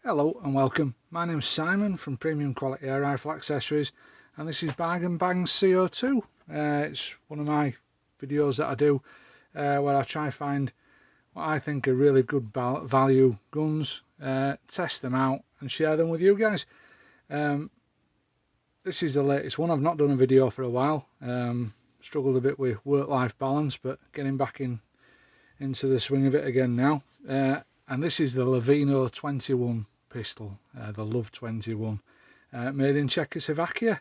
Hello and welcome. My name's Simon from Premium Quality Air Rifle Accessories, and this is Bargain Bang's CO2. It's one of my videos that I do where I try find what I think are really good value guns, test them out and share them with you guys. This is the latest one. I've not done a video for a while. Struggled a bit with work-life balance, but getting back into the swing of it again now. And this is the Loveno 21 pistol, the Lov 21, made in Czechoslovakia.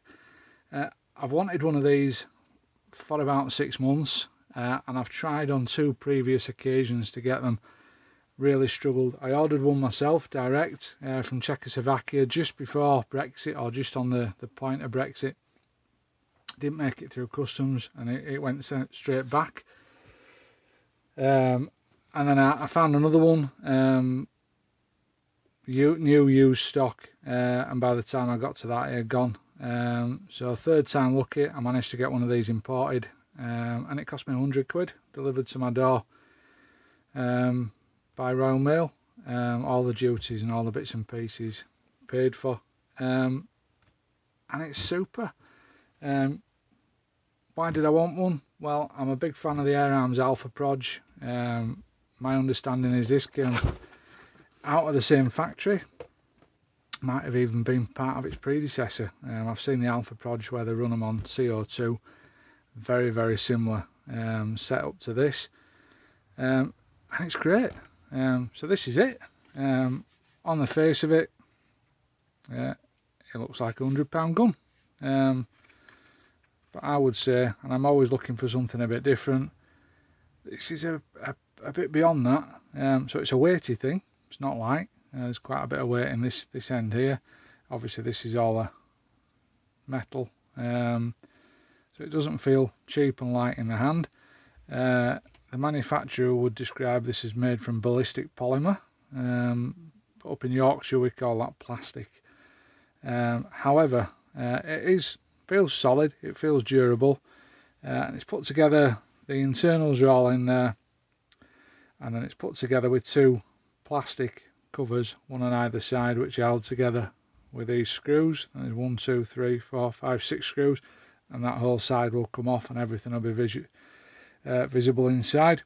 I've wanted one of these for about 6 months, and I've tried on 2 previous occasions to get them. Really struggled. I ordered one myself direct from Czechoslovakia just before Brexit, or just on the point of Brexit. Didn't make it through customs, and it went straight back. And then I found another one, new used stock, and by the time I got to that, it had gone. So 3rd time lucky, I managed to get one of these imported, and it cost me 100 quid, delivered to my door by Royal Mail. All the duties and all the bits and pieces paid for, and it's super. Why did I want one? Well, I'm a big fan of the Air Arms Alpha Proj. My understanding is this came out of the same factory, might have even been part of its predecessor. I've seen the Alpha Proj where they run them on CO2, very similar setup to this, and it's great. So this is it. On the face of it, it looks like a £100 gun, but I would say, and I'm always looking for something a bit different, this is a bit beyond that. So it's a weighty thing. It's not light. There's quite a bit of weight in this end here. Obviously this is all a metal, so it doesn't feel cheap and light in the hand. The manufacturer would describe this as made from ballistic polymer, but up in Yorkshire we call that plastic. However, it feels solid, it feels durable, and it's put together. The internals are all in there, and then it's put together with 2 plastic covers, one on either side, which are held together with these screws. And there's 1, 2, 3, 4, 5, 6 screws, and that whole side will come off and everything will be visible inside.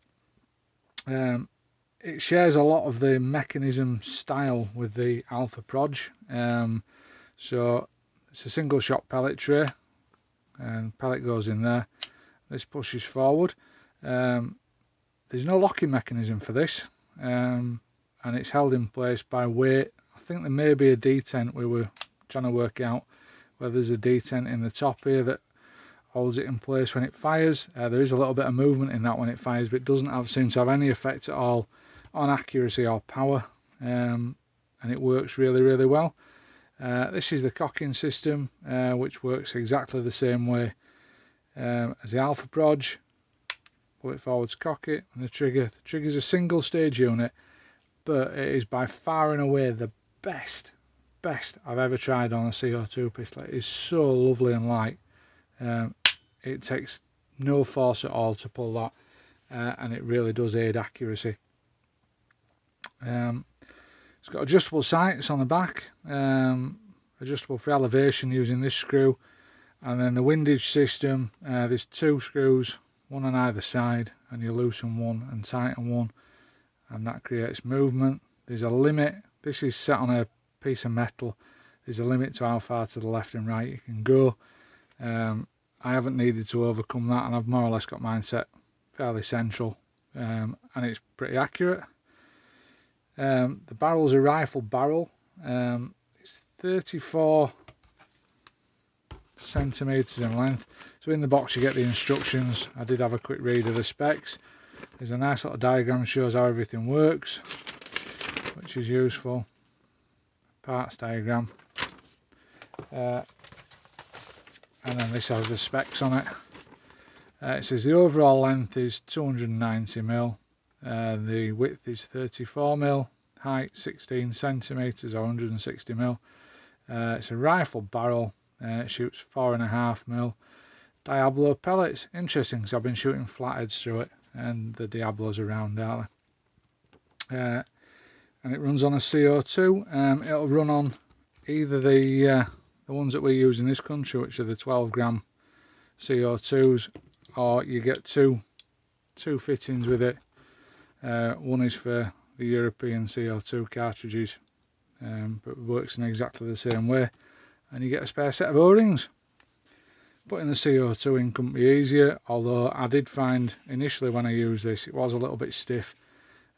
It shares a lot of the mechanism style with the Alpha Proj. So it's a single shot pellet tray, and pellet goes in there. This pushes forward. There's no locking mechanism for this, and it's held in place by weight. I think there may be a detent. We were trying to work out whether there's a detent in the top here that holds it in place when it fires. There is a little bit of movement in that when it fires, but it doesn't seem to have any effect at all on accuracy or power, and it works really well. This is the cocking system, which works exactly the same way as the Alpha Proj. Pull it forward to cock it, and the trigger's a single stage unit, but it is by far and away the best I've ever tried on a CO2 pistol. It is so lovely and light. It takes no force at all to pull that, and it really does aid accuracy. It's got adjustable sights on the back, adjustable for elevation using this screw, and then the windage system. There's 2 screws, 1 on either side, and you loosen one and tighten one, and that creates movement. There's a limit. This is set on a piece of metal. There's a limit to how far to the left and right you can go. I haven't needed to overcome that, and I've more or less got mine set fairly central, and it's pretty accurate. The barrel's a rifle barrel. It's 34 centimeters in length. So in the box you get the instructions. I did have a quick read of the specs. There's a nice little diagram that shows how everything works, which is useful. Parts diagram, and then this has the specs on it. It says the overall length is 290mm, the width is 34mm, height 16 centimeters or 160mm. It's a rifle barrel. It shoots 4.5mm Diablo pellets. Interesting, because I've been shooting flatheads through it, and the Diablos are round, aren't they? and it runs on a CO2. It'll run on either the ones that we use in this country, which are the 12 gram CO2s, or you get two fittings with it. One is for the European CO2 cartridges, but it works in exactly the same way, and you get a spare set of O-rings. Putting the CO2 in couldn't be easier, although I did find initially when I used this it was a little bit stiff.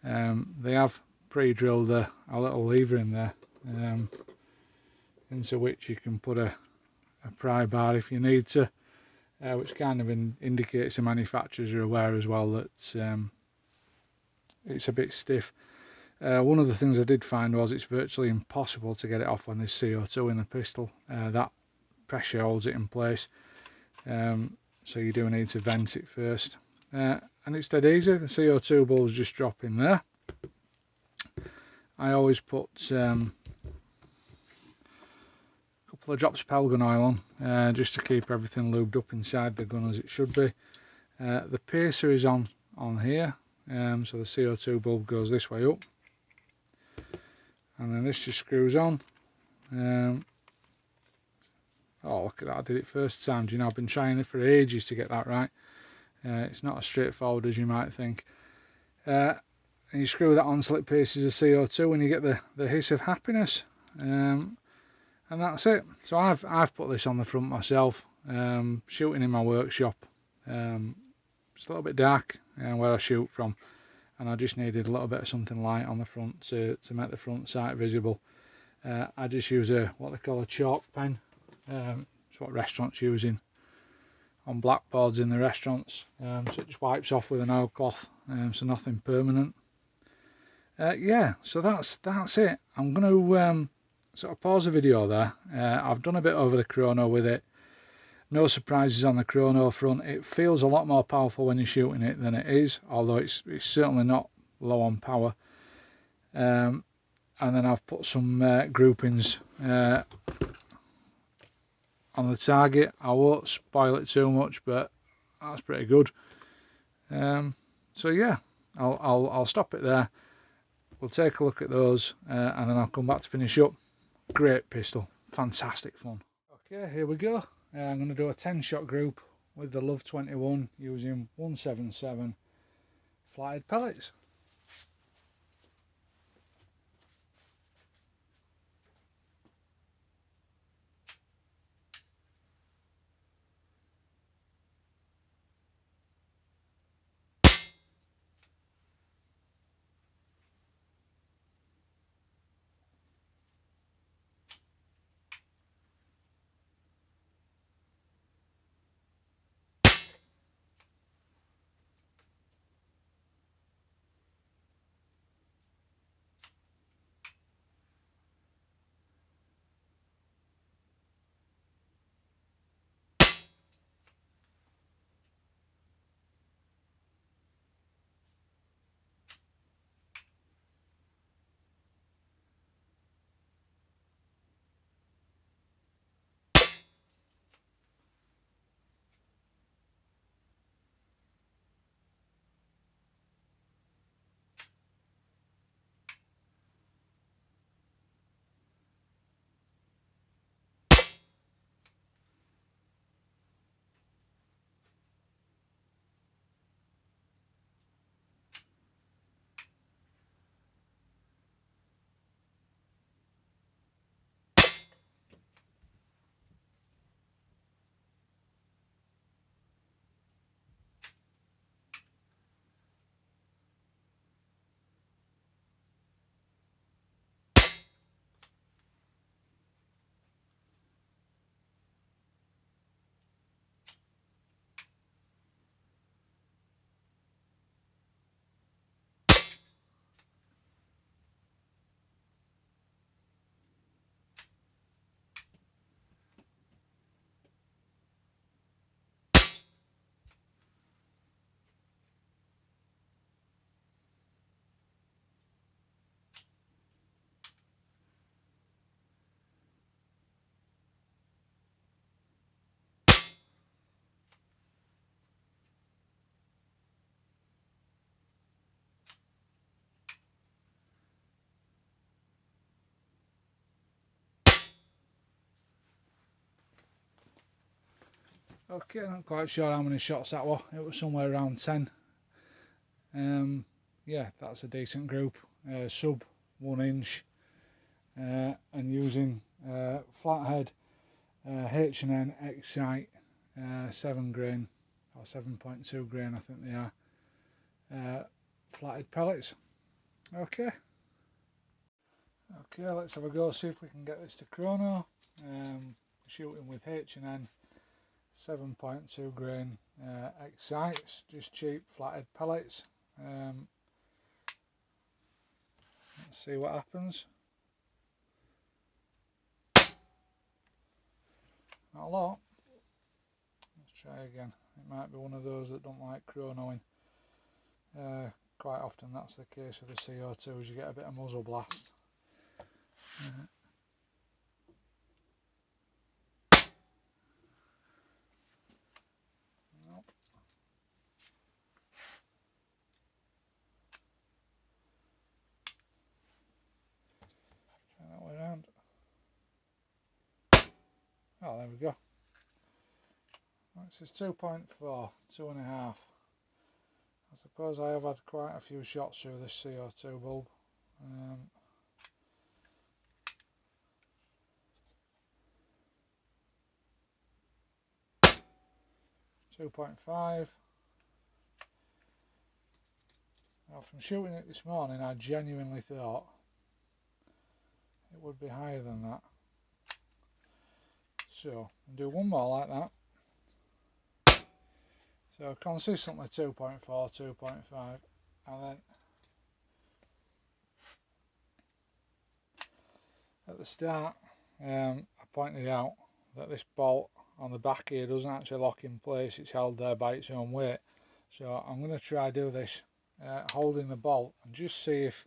They have pre-drilled a little lever in there, into which you can put a pry bar if you need to, which kind of indicates the manufacturers are aware as well that it's a bit stiff. One of the things I did find was it's virtually impossible to get it off on this CO2 in the pistol. That pressure holds it in place, so you do need to vent it first, and it's dead easy. The CO2 bulbs just drop in there. I always put a couple of drops of powder gun oil on, just to keep everything lubed up inside the gun as it should be. The piercer is on here, so the CO2 bulb goes this way up, and then this just screws on. Oh, look at that, I did it first time. Do you know, I've been trying it for ages to get that right. It's not as straightforward as you might think. And you screw that on until it pierces the CO2 and you get the hiss of happiness. And that's it. So I've put this on the front myself, shooting in my workshop. It's a little bit dark where I shoot from, and I just needed a little bit of something light on the front to make the front sight visible. I just use what they call a chalk pen. It's what restaurants using on blackboards in the restaurants, so it just wipes off with an oilcloth, so nothing permanent. Yeah, so that's it. I'm going to sort of pause the video there. I've done a bit over the Chrono with it. No surprises on the Chrono front. It feels a lot more powerful when you're shooting it than it is, although it's certainly not low on power. And then I've put some groupings on the target. I won't spoil it too much, but that's pretty good. So yeah, I'll stop it there. We'll take a look at those, and then I'll come back to finish up. Great pistol, fantastic fun. Okay, here we go. I'm going to do a 10-shot group with the Lov 21 using 177 flatted pellets. Okay, not quite sure how many shots that was. It was somewhere around 10. Yeah, that's a decent group. Sub 1 inch, and using flathead H&N Excite 7 grain or 7.2 grain, I think they are, flatted pellets. Okay, let's have a go, see if we can get this to Chrono. Shooting with H&N 7.2 grain Excites, just cheap flatted pellets. Let's see what happens. Not a lot. Let's try again. It might be one of those that don't like chronoing. Quite often that's the case with the CO2s, you get a bit of muzzle blast. Nope. Try that way around. Oh, there we go. This is 2.4, 2.5. I suppose I have had quite a few shots through this CO2 bulb. 2.5. Now, from shooting it this morning, I genuinely thought it would be higher than that. So, I'll do one more like that. So, consistently 2.4, 2.5, and then at the start, I pointed out that this bolt on the back here doesn't actually lock in place, it's held there by its own weight. So I'm going to try do this holding the bolt and just see if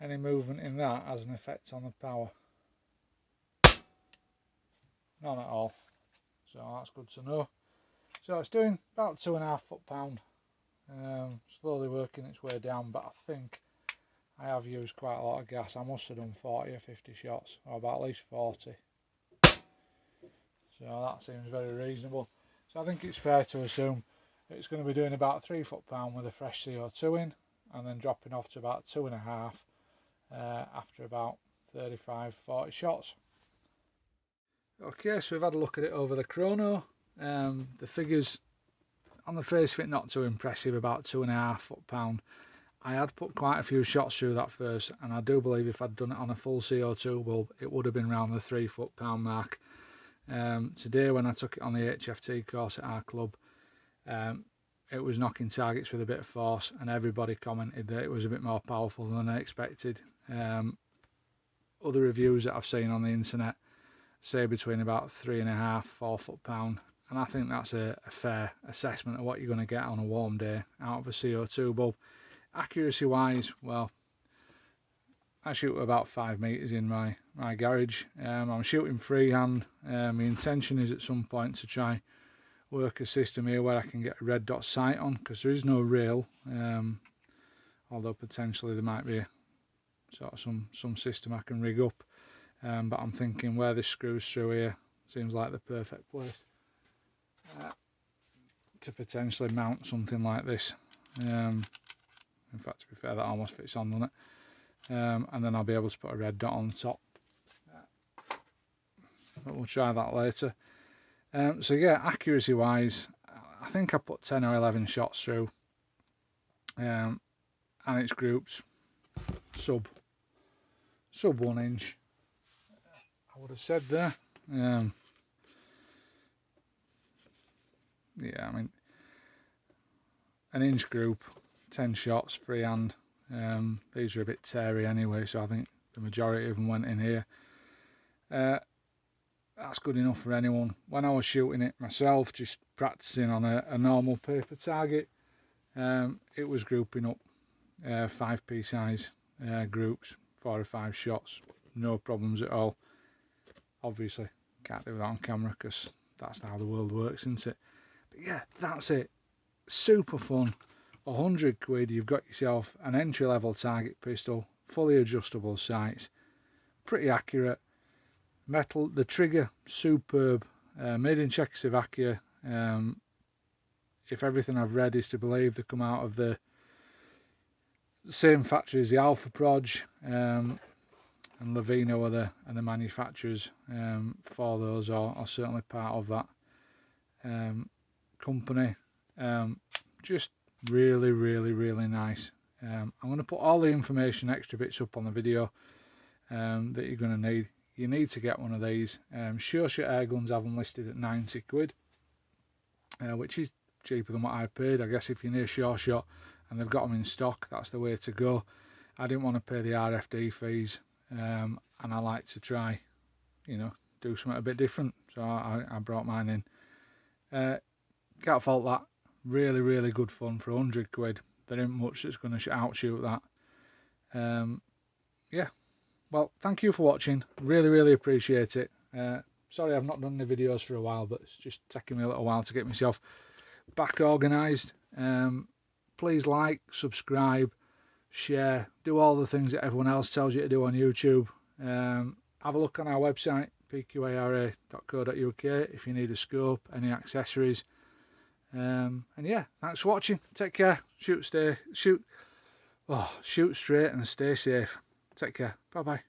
any movement in that has an effect on the power. None at all, so that's good to know. So it's doing about 2.5 foot-pound, slowly working its way down, but I think I have used quite a lot of gas. I must have done 40 or 50 shots, or about at least 40. So that seems very reasonable. So I think it's fair to assume it's going to be doing about 3 foot-pound with a fresh CO2 in, and then dropping off to about 2.5 after about 35-40 shots. Okay, so we've had a look at it over the Chrono. The figures on the face of it not too impressive, about 2.5 foot-pound. I had put quite a few shots through that first, and I do believe if I'd done it on a full CO2 bulb, it would have been around the 3 foot-pound mark. Today when I took it on the HFT course at our club, it was knocking targets with a bit of force, and everybody commented that it was a bit more powerful than I expected. Other reviews that I've seen on the internet say between about 3.5, 4 foot-pound, and I think that's a fair assessment of what you're going to get on a warm day out of a CO2 bulb. Accuracy wise, well, I shoot about 5 metres in my garage. I'm shooting freehand. My intention is at some point to try work a system here where I can get a red dot sight on, because there is no rail, although potentially there might be sort of some system I can rig up, but I'm thinking where this screws through here seems like the perfect place to potentially mount something like this. In fact, to be fair, that almost fits on, doesn't it? And then I'll be able to put a red dot on top, but we'll try that later. So yeah, accuracy wise, I think I put 10 or 11 shots through, and it's groups sub 1 inch, I would have said there. Yeah, I mean, an inch group, 10 shots freehand. These are a bit teary anyway, so I think the majority of them went in here. That's good enough for anyone. When I was shooting it myself, just practicing on a normal paper target, it was grouping up 5p size groups, 4 or 5 shots, no problems at all. Obviously can't do that on camera because that's how the world works, isn't it? But yeah, that's it. Super fun. 100 quid, you've got yourself an entry-level target pistol, fully adjustable sights, pretty accurate. Metal, the trigger, superb, made in Czechoslovakia, If everything I've read is to believe, they come out of the same factory as the Alpha Proj, and Loveno are the manufacturers for those, or certainly part of that company. Just really, really, really nice. I'm going to put all the information, extra bits up on the video that you're going to need. You need to get one of these. Sure Shot air guns have them listed at 90 quid, which is cheaper than what I paid. I guess if you're near Sure Shot and they've got them in stock, that's the way to go. I didn't want to pay the RFD fees, and I like to try, do something a bit different, so I brought mine in. Can't fault that. Really, really good fun for 100 quid. There ain't much that's going to outshoot that. Yeah, well, thank you for watching. Really, really appreciate it. Sorry I've not done the videos for a while, but it's just taking me a little while to get myself back organised. Please like, subscribe, share, do all the things that everyone else tells you to do on YouTube. Have a look on our website, pqara.co.uk, if you need a scope, any accessories. And yeah, thanks for watching. Take care. Shoot straight and stay safe. Take care. Bye bye.